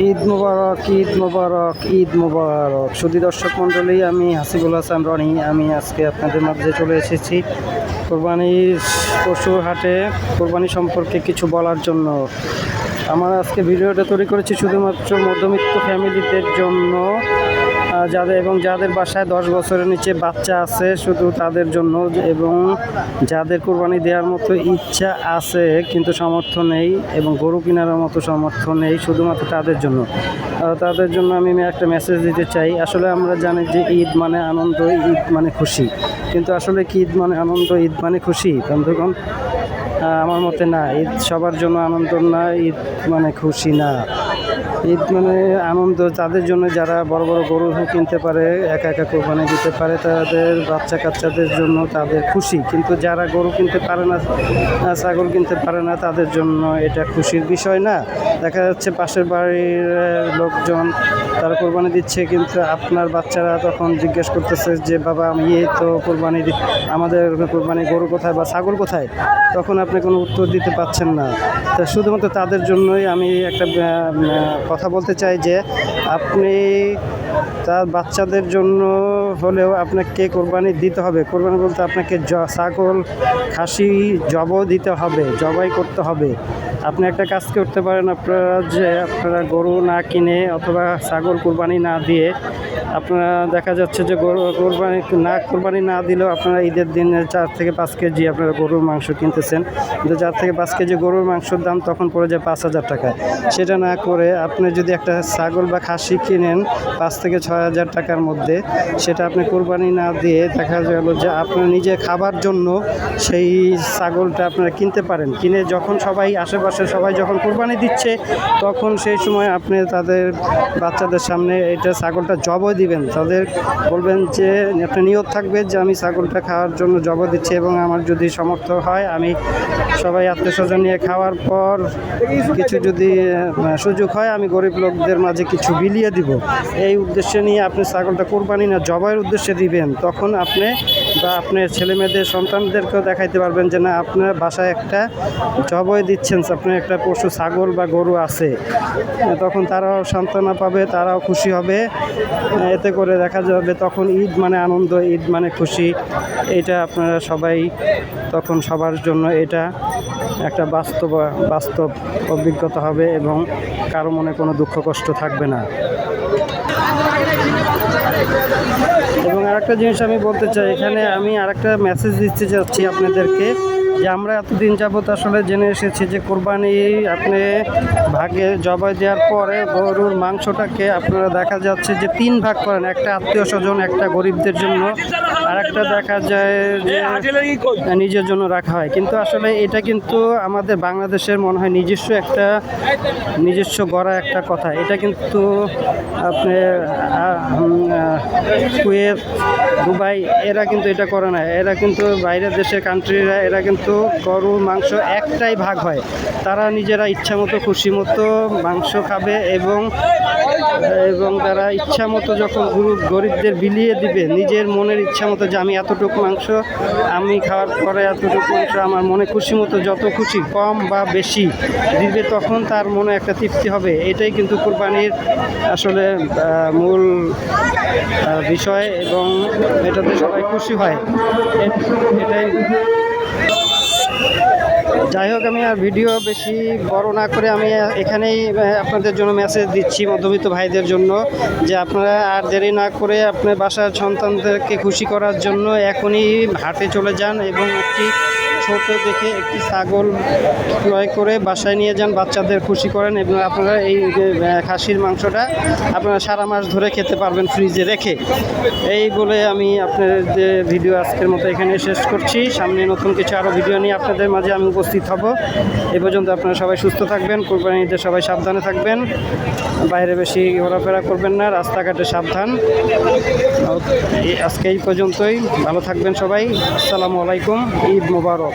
ঈদ মুবারক, ঈদ মুবারক, ঈদ মুবারক। সুধী দর্শক মণ্ডলী, আমি হাসিবুল হাসান রনি। আমি আজকে আপনাদের মাঝে চলে এসেছি কোরবানির পশুর হাটে কোরবানি সম্পর্কে কিছু বলার জন্য। আমার আজকে ভিডিওটা তৈরি করেছি শুধুমাত্র মধ্যবিত্ত ফ্যামিলিদের জন্য, যাদের বাসায় 10 বছরের নিচে বাচ্চা আছে শুধু তাদের জন্য, এবং যাদের কোরবানি দেওয়ার মতো ইচ্ছা আছে কিন্তু সামর্থ্য নেই, এবং গরু কেনার মতো সামর্থ্য নেই, শুধুমাত্র তাদের জন্য। আমি একটা মেসেজ দিতে চাই। আসলে আমরা জানি যে ঈদ মানে আনন্দ, ঈদ মানে খুশি, কিন্তু আসলে কি ঈদ মানে আনন্দ, ঈদ মানে খুশি? বন্ধুগণ, আমার মতে না, ঈদ সবার জন্য আনন্দ না, ঈদ মানে খুশি না। ঈদ মানে আনন্দ তাদের জন্য যারা বড় বড় গরু কিনতে পারে, একা একা কোরবানি দিতে পারে, তাদের বাচ্চা কাচ্চাদের জন্য তাদের খুশি। কিন্তু যারা গরু কিনতে পারে না, ছাগল কিনতে পারে না, তাদের জন্য এটা খুশির বিষয় না। দেখা যাচ্ছে পাশের বাড়ির লোকজন তারা কোরবানি দিচ্ছে, কিন্তু আপনার বাচ্চারা তখন জিজ্ঞেস করতেছে যে বাবা, আমি তো কোরবানি আমাদের কোরবানি গরু কোথায় বা ছাগল কোথায়? তখন আপনি কোনো উত্তর দিতে পারছেন না। তা শুধুমাত্র তাদের জন্যই আমি একটা কথা বলতে চাই যে আপনি তার বাচ্চাদের জন্য হলেও আপনাকে কোরবানি দিতে হবে। কোরবানি বলতে আপনাকে ছাগল, খাসি দিতে হবে, জবাই করতে হবে। আপনি একটা কাজ করতে পারেন, আপনারা গরু না কিনে অথবা ছাগল কোরবানি না দিয়ে, আপনারা দেখা যাচ্ছে যে কোরবানি না দিলেও আপনারা ঈদের দিনে 4 থেকে 5 কেজি আপনারা গরুর মাংস কিনতেছেন, কিন্তু 4 থেকে 5 কেজি গরুর মাংসের দাম তখন পড়ে যায় 5,000 টাকা। সেটা না করে আপনি যদি একটা ছাগল বা খাসি কিনেন 5 থেকে 6,000 টাকার মধ্যে, সেটা আপনি কোরবানি না দিয়ে দেখা গেল যে আপনার নিজে খাবার জন্য সেই ছাগলটা আপনারা কিনতে পারেন। কিনে যখন আশেপাশে সবাই যখন কোরবানি দিচ্ছে, তখন সেই সময় আপনি তাদের বাচ্চাদের সামনে এটা ছাগলটা জবাই দিবেন। তাদের বলবেন যে একটা নিয়ত থাকবে যে আমি ছাগলটা খাওয়ার জন্য জবাই দিচ্ছি, এবং আমার যদি সামর্থ্য হয় আমি সবাই আত্মীয়স্বজন নিয়ে খাওয়ার পর কিছু যদি সুযোগ হয় আমি গরিব লোকদের মাঝে কিছু বিলিয়ে দিব। এই উদ্দেশ্যে নিয়ে আপনি ছাগলটা কোরবানি না জবাইয়ের উদ্দেশ্যে দিবেন। তখন আপনি বা আপনার ছেলেমেয়েদের সন্তানদেরকেও দেখাইতে পারবেন যে না, আপনার বাসায় একটা জবাই দিচ্ছেন, আপনার একটা পশু ছাগল বা গরু আছে। তখন তারাও সান্ত্বনা পাবে, তারাও খুশি হবে। এতে করে দেখা যাবে তখন ঈদ মানে আনন্দ, ঈদ মানে খুশি। এটা আপনারা সবাই তখন সবার জন্য এটা একটা বাস্তব অভিজ্ঞতা হবে, এবং কারো মনে কোনো দুঃখ কষ্ট থাকবে না। এবং আরেকটা জিনিস আমি বলতে চাই, এখানে আমি আরেকটা মেসেজ দিতে চাচ্ছি আপনাদেরকে, যে আমরা এতদিন যাবত আসলে জেনে এসেছি যে কোরবানি আপনি ভাগে জবাই দেওয়ার পরে গরুর মাংসটাকে আপনারা দেখা যাচ্ছে যে 3 ভাগ করেন, একটা আত্মীয় স্বজন, একটা গরিবদের জন্য, আর একটা দেখা যায় যে নিজের জন্য রাখা হয়। কিন্তু আসলে এটা কিন্তু আমাদের বাংলাদেশের মনে হয় নিজস্ব গড়া একটা কথা। এটা কিন্তু আপনি কুয়েত, দুবাই এরা কিন্তু এটা করে না। এরা কিন্তু বাইরের দেশের কান্ট্রিরা এরা কিন্তু গরুর মাংস একটাই ভাগ হয়, তারা নিজেরা ইচ্ছা মতো খুশি মতো মাংস খাবে, এবং তারা ইচ্ছা মতো যখন গরিবদের বিলিয়ে দিবে নিজের মনের ইচ্ছা মতো, যে আমি এতটুকু মাংস আমি খাওয়ার পরে এতটুকু মাংস আমার মনে খুশি মতো, যত খুশি কম বা বেশি দিবে, তখন তার মনে একটা তৃপ্তি হবে। এটাই কিন্তু কোরবানির আসলে মূল বিষয়, এবং এটাতে সবাই খুশি হয়। এটাই। যাই হোক, আমি আর ভিডিও বেশি বড় না করে আমি এখানেই আপনাদের জন্য মেসেজ দিচ্ছি মধ্যবিত্ত ভাইদের জন্য, যে আপনারা আর দেরি না করে আপনার বাসার সন্তানদেরকে খুশি করার জন্য এখনই হাটে চলে যান, এবং একটি ছোট দেখে একটি ছাগল ক্রয় করে বাসায় নিয়ে যান, বাচ্চাদের খুশি করেন, এবং আপনারা এই খাসির মাংসটা আপনারা সারা মাস ধরে খেতে পারবেন ফ্রিজে রেখে। এই বলে আমি আপনাদের ভিডিও আজকের মতো এখানে শেষ করছি। সামনে নতুন কিছু আরও ভিডিও নিয়ে আপনাদের মাঝে আমি উপস্থিত হব। এ পর্যন্ত আপনারা সবাই সুস্থ থাকবেন, কোরবানির ঈদে সবাই সাবধানে থাকবেন, বাইরে বেশি ঘোরাফেরা করবেন না, রাস্তাঘাটে সাবধান। আজকে এই পর্যন্তই, ভালো থাকবেন সবাই। আসসালামু আলাইকুম, ঈদ মোবারক।